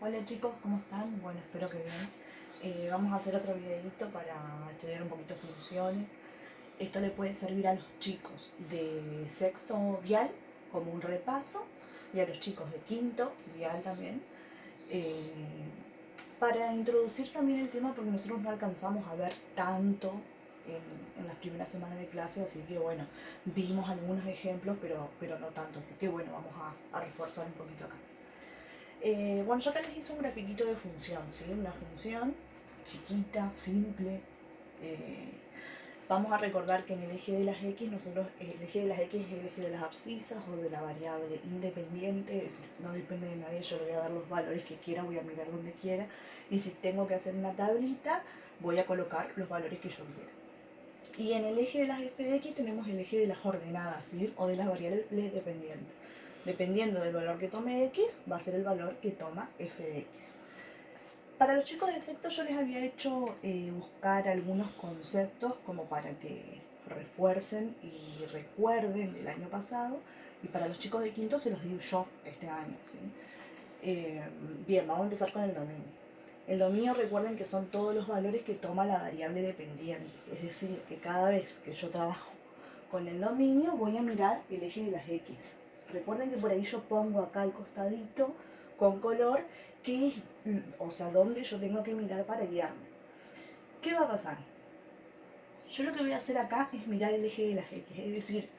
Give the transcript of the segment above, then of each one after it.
Hola chicos, ¿cómo están? Bueno, espero que bien. Vamos a hacer otro videito para estudiar un poquito funciones. Esto le puede servir a los chicos de sexto vial como un repaso y a los chicos de quinto vial también, eh, para introducir también el tema porque nosotros no alcanzamos a ver tanto en las primeras semanas de clase, así que bueno, vimos algunos ejemplos, pero no tanto, así que bueno, vamos a reforzar un poquito acá. Bueno, yo acá les hice un grafiquito de función, ¿sí? Una función chiquita, simple. Eh, Vamos a recordar que en el eje de las X, nosotros, el eje de las X es el eje de las abscisas o de la variable independiente, es decir, no depende de nadie, yo le voy a dar los valores que quiera, voy a mirar donde quiera, y si tengo que hacer una tablita, voy a colocar los valores que yo quiera. Y en el eje de las f de x tenemos el eje de las ordenadas, ¿sí? O de las variables dependientes. Dependiendo del valor que tome x, va a ser el valor que toma f de x. Para los chicos de sexto yo les había hecho buscar algunos conceptos como para que refuercen y recuerden del año pasado. Y para los chicos de quinto se los digo yo este año, ¿sí? Bien, vamos a empezar con el dominio. El dominio, recuerden que son todos los valores que toma la variable dependiente. Es decir, que cada vez que yo trabajo con el dominio voy a mirar el eje de las X. Recuerden que por ahí yo pongo acá al costadito con color que es, o sea, dónde yo tengo que mirar para guiarme. ¿Qué va a pasar? Yo lo que voy a hacer acá es mirar el eje de las X, es decir,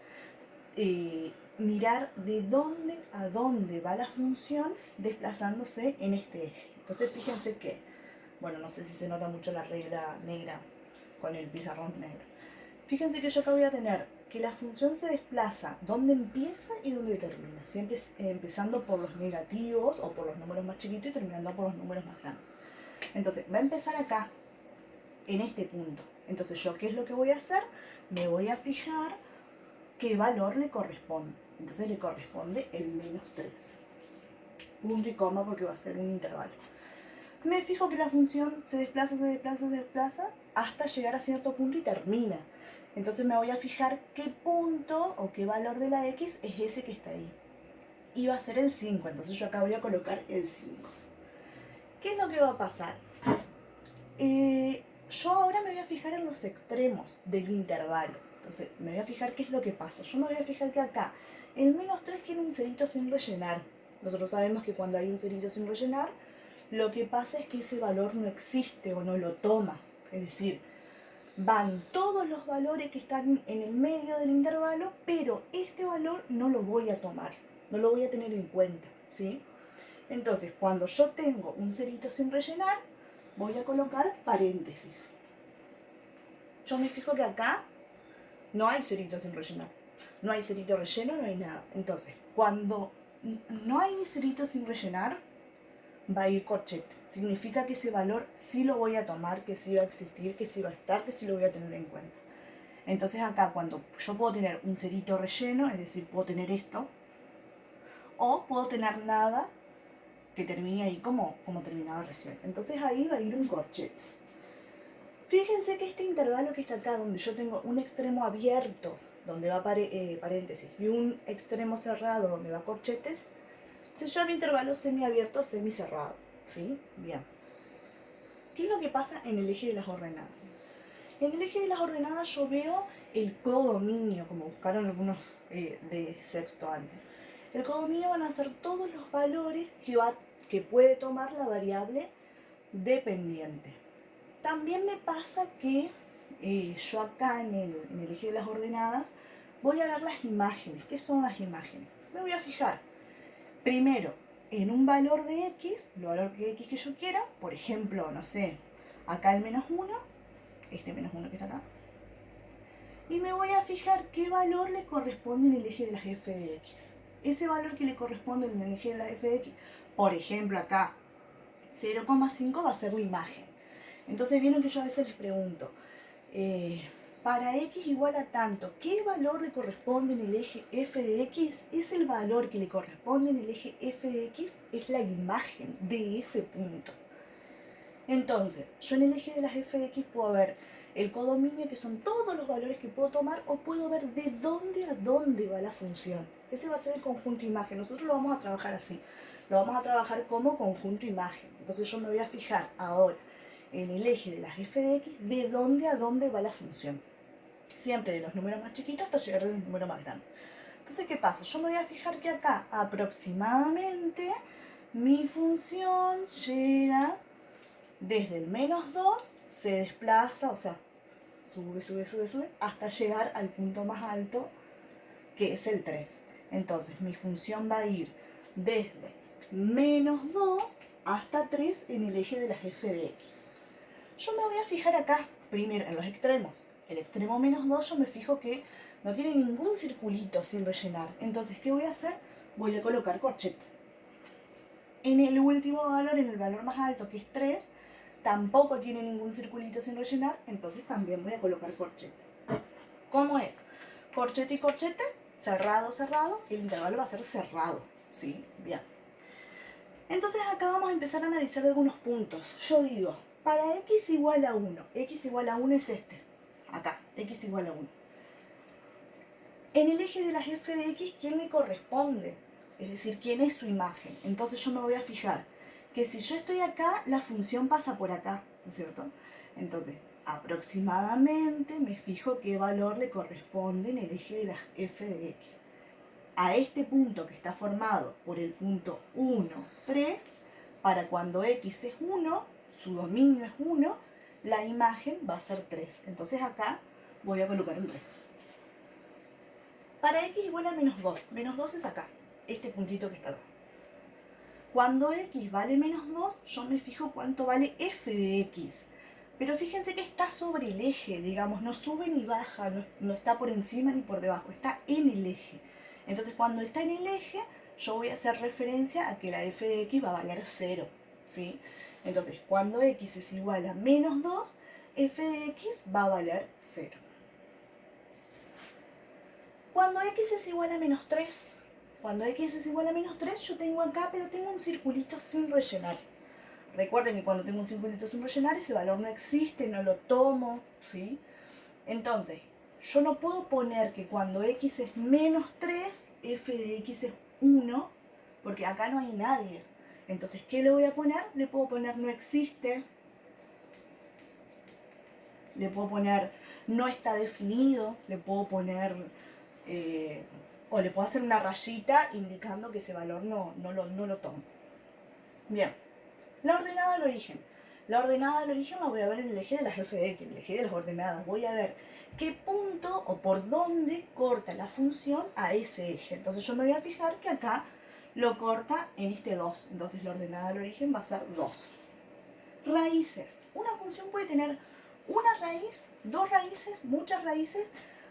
mirar de dónde a dónde va la función desplazándose en este eje. Entonces fíjense que, bueno, no sé si se nota mucho la regla negra con el pizarrón negro. Fíjense que yo acá voy a tener que la función se desplaza donde empieza y donde termina, siempre empezando por los negativos o por los números más chiquitos y terminando por los números más grandes. Entonces va a empezar acá, en este punto. Entonces yo, ¿qué es lo que voy a hacer? Me voy a fijar qué valor le corresponde. Entonces le corresponde el -3. Punto y coma porque va a ser un intervalo. Me fijo que la función se desplaza, se desplaza, se desplaza hasta llegar a cierto punto y termina. Entonces me voy a fijar qué punto o qué valor de la x es ese que está ahí. Y va a ser el 5, entonces yo acá voy a colocar el 5. ¿Qué es lo que va a pasar? Yo ahora me voy a fijar en los extremos del intervalo. Entonces me voy a fijar qué es lo que pasa. Yo me voy a fijar que acá el -3 tiene un cerito sin rellenar. Nosotros sabemos que cuando hay un cerito sin rellenar, lo que pasa es que ese valor no existe o no lo toma. Es decir, van todos los valores que están en el medio del intervalo, pero este valor no lo voy a tomar, no lo voy a tener en cuenta, ¿sí? Entonces, cuando yo tengo un cerito sin rellenar, voy a colocar paréntesis. Yo me fijo que acá no hay cerito sin rellenar. No hay cerito relleno, no hay nada. Entonces, cuando no hay cerito sin rellenar, va a ir corchete. Significa que ese valor sí lo voy a tomar, que sí va a existir, que sí va a estar, que sí lo voy a tener en cuenta. Entonces acá cuando yo puedo tener un cerito relleno, es decir, puedo tener esto, o puedo tener nada que termine ahí como terminaba recién. Entonces ahí va a ir un corchete. Fíjense que este intervalo que está acá, donde yo tengo un extremo abierto, donde va paréntesis, y un extremo cerrado, donde va corchetes, se llama intervalo semiabierto semicerrado. ¿Sí? Bien. ¿Qué es lo que pasa en el eje de las ordenadas? En el eje de las ordenadas yo veo el codominio, como buscaron algunos de sexto año. El codominio van a ser todos los valores que puede tomar la variable dependiente. También me pasa que yo acá en el eje de las ordenadas voy a ver las imágenes. ¿Qué son las imágenes? Me voy a fijar primero en un valor de x, el valor de x que yo quiera, por ejemplo, no sé, acá el -1, este -1 que está acá, y me voy a fijar qué valor le corresponde en el eje de las f de x. Ese valor que le corresponde en el eje de las f de x, por ejemplo acá, 0,5 va a ser la imagen. Entonces vieron que yo a veces les pregunto, para x igual a tanto, ¿qué valor le corresponde en el eje f de x? Es el valor que le corresponde en el eje f de x, es la imagen de ese punto. Entonces, yo en el eje de las f de x puedo ver el codominio, que son todos los valores que puedo tomar, o puedo ver de dónde a dónde va la función. Ese va a ser el conjunto imagen. Nosotros lo vamos a trabajar así. lo vamos a trabajar como conjunto imagen. Entonces yo me voy a fijar ahora en el eje de las f de x, de dónde a dónde va la función. Siempre de los números más chiquitos hasta llegar al número más grande. Entonces, ¿qué pasa? Yo me voy a fijar que acá aproximadamente mi función llega desde el -2, se desplaza, o sea, sube, hasta llegar al punto más alto, que es el 3. Entonces, mi función va a ir desde -2 hasta 3 en el eje de las f de x. Yo me voy a fijar acá, primero, en los extremos. El extremo -2 yo me fijo que no tiene ningún circulito sin rellenar. Entonces, ¿qué voy a hacer? Voy a colocar corchete. En el último valor, en el valor más alto, que es 3, tampoco tiene ningún circulito sin rellenar, entonces también voy a colocar corchete. ¿Cómo es? Corchete y corchete, cerrado, cerrado, el intervalo va a ser cerrado, ¿sí? Bien. Entonces acá vamos a empezar a analizar algunos puntos. Yo digo, para x igual a 1, x igual a 1 es este, acá, x igual a 1. En el eje de las f de x, ¿quién le corresponde? Es decir, ¿quién es su imagen? Entonces yo me voy a fijar que si yo estoy acá, la función pasa por acá, ¿no es cierto? Entonces, aproximadamente me fijo qué valor le corresponde en el eje de las f de x. A este punto que está formado por el punto 1, 3, para cuando x es 1, su dominio es 1, la imagen va a ser 3. Entonces acá voy a colocar un 3. Para x igual a -2, -2 es acá, este puntito que está acá. Cuando x vale -2, yo me fijo cuánto vale f de x. Pero fíjense que está sobre el eje, digamos, no sube ni baja, no está por encima ni por debajo, está en el eje. Entonces cuando está en el eje, yo voy a hacer referencia a que la f de x va a valer 0, ¿sí? Entonces cuando x es igual a -2, f de x va a valer 0. Cuando x es igual a -3, cuando x es igual a -3, yo tengo acá, pero tengo un circulito sin rellenar. Recuerden que cuando tengo un circulito sin rellenar, ese valor no existe, no lo tomo, ¿sí? Entonces, yo no puedo poner que cuando x es -3, f de x es 1, porque acá no hay nadie. Entonces, ¿qué le voy a poner? Le puedo poner no existe, le puedo poner no está definido, le puedo poner, o le puedo hacer una rayita indicando que ese valor no lo tomo. Bien, la ordenada del origen. La ordenada del origen la voy a ver en el eje de las f de x, en el eje de las ordenadas. Voy a ver qué punto o por dónde corta la función a ese eje. Entonces yo me voy a fijar que acá lo corta en este 2. Entonces la ordenada del origen va a ser 2. Raíces. Una función puede tener una raíz, dos raíces, muchas raíces,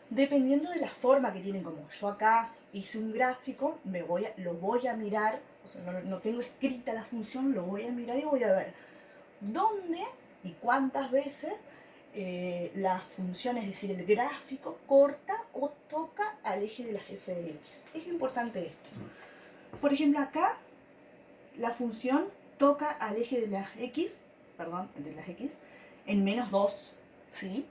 dependiendo de la forma que tienen. Como yo acá hice un gráfico, lo voy a mirar, o sea, no tengo escrita la función, lo voy a mirar y voy a ver dónde y cuántas veces la función, es decir, el gráfico, corta o toca al eje de las f de x. Es importante esto. Por ejemplo, acá la función toca al eje de las x, en -2, ¿sí?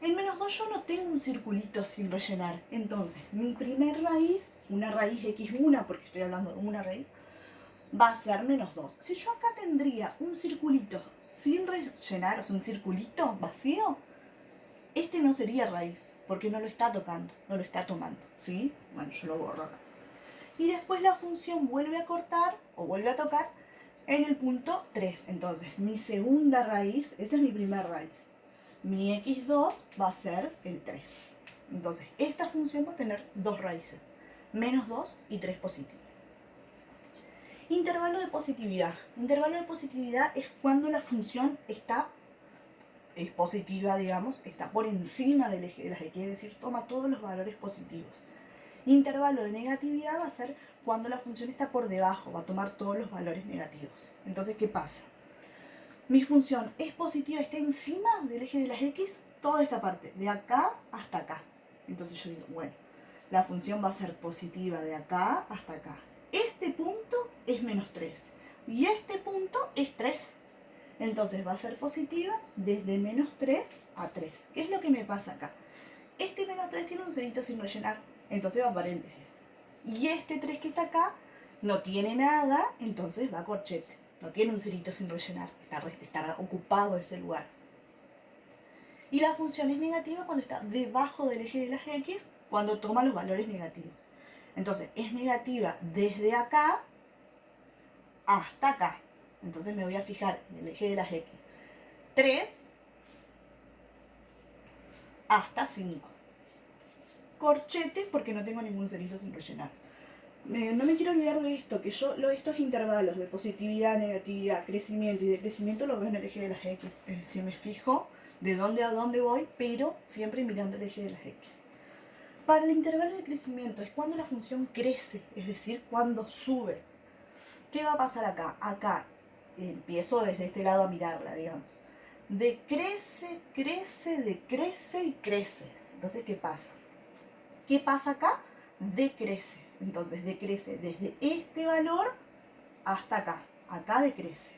En -2 yo no tengo un circulito sin rellenar. Entonces, mi primer raíz, una raíz x1, porque estoy hablando de una raíz, va a ser -2. Si yo acá tendría un circulito sin rellenar, o sea, un circulito vacío, este no sería raíz, porque no lo está tocando, no lo está tomando, ¿sí? Bueno, yo lo borro acá. Y después la función vuelve a cortar, o vuelve a tocar, en el punto 3. Entonces, mi segunda raíz, esa es mi primera raíz. Mi x2 va a ser el 3. Entonces, esta función va a tener dos raíces, -2 y 3 positivos. Intervalo de positividad. Intervalo de positividad es cuando la función es positiva, digamos, está por encima del eje de las x, es decir, toma todos los valores positivos. Intervalo de negatividad va a ser cuando la función está por debajo, va a tomar todos los valores negativos. Entonces, ¿qué pasa? Mi función es positiva, está encima del eje de las x, toda esta parte, de acá hasta acá. Entonces yo digo, bueno, la función va a ser positiva de acá hasta acá. Este punto es -3 y este punto es 3. Entonces va a ser positiva desde -3 a 3. ¿Qué es lo que me pasa acá? Este -3 tiene un cerito sin rellenar, entonces va a paréntesis. Y este 3 que está acá no tiene nada, entonces va corchete. No tiene un cerito sin rellenar, está ocupado ese lugar. Y la función es negativa cuando está debajo del eje de las X, cuando toma los valores negativos. Entonces, es negativa desde acá hasta acá. Entonces me voy a fijar en el eje de las X. 3 hasta 5. Corchete porque no tengo ningún cerito sin rellenar. No me quiero olvidar de esto, que yo estos intervalos de positividad, negatividad, crecimiento y decrecimiento los veo en el eje de las X. Es decir, me fijo de dónde a dónde voy, pero siempre mirando el eje de las X. Para el intervalo de crecimiento es cuando la función crece, es decir, cuando sube. ¿Qué va a pasar acá? Acá empiezo desde este lado a mirarla, digamos. Decrece, crece, decrece y crece. Entonces, ¿qué pasa? ¿Qué pasa acá? Decrece. Entonces, decrece desde este valor hasta acá. Acá decrece.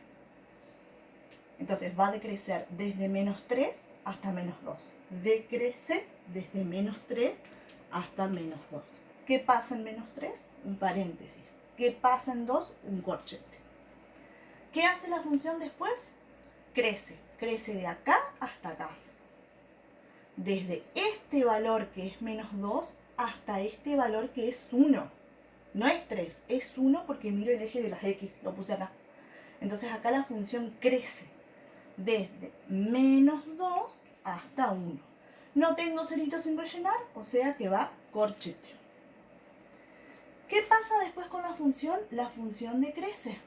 Entonces, va a decrecer desde menos 3 hasta menos 2. Decrece desde menos 3 hasta menos 2. ¿Qué pasa en menos 3? Un paréntesis. ¿Qué pasa en 2? Un corchete. ¿Qué hace la función después? Crece. Crece de acá hasta acá. Desde este valor que es menos 2 hasta este valor que es 1. No es 3, es 1 porque miro el eje de las X, lo puse acá. Entonces acá la función crece desde menos 2 hasta 1. No tengo ceritos sin rellenar, o sea que va corchete. ¿Qué pasa después con la función? La función decrece.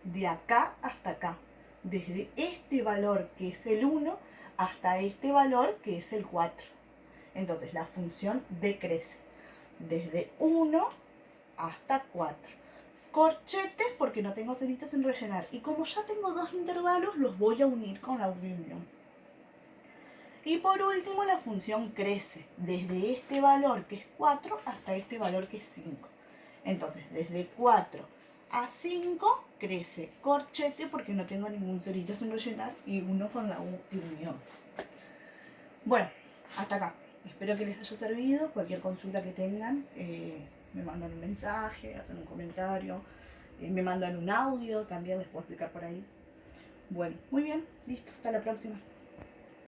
De acá hasta acá. Desde este valor que es el 1 hasta este valor que es el 4. Entonces la función decrece. Desde 1 hasta 4. Corchetes porque no tengo ceritos sin rellenar. Y como ya tengo dos intervalos, los voy a unir con la unión. Y por último, la función crece desde este valor que es 4 hasta este valor que es 5. Entonces, desde 4 a 5 crece corchete porque no tengo ningún cerito sin rellenar y uno con la unión. Bueno, hasta acá. Espero que les haya servido. Cualquier consulta que tengan, me mandan un mensaje, hacen un comentario, me mandan un audio, también les puedo explicar por ahí. Bueno, muy bien, listo, hasta la próxima.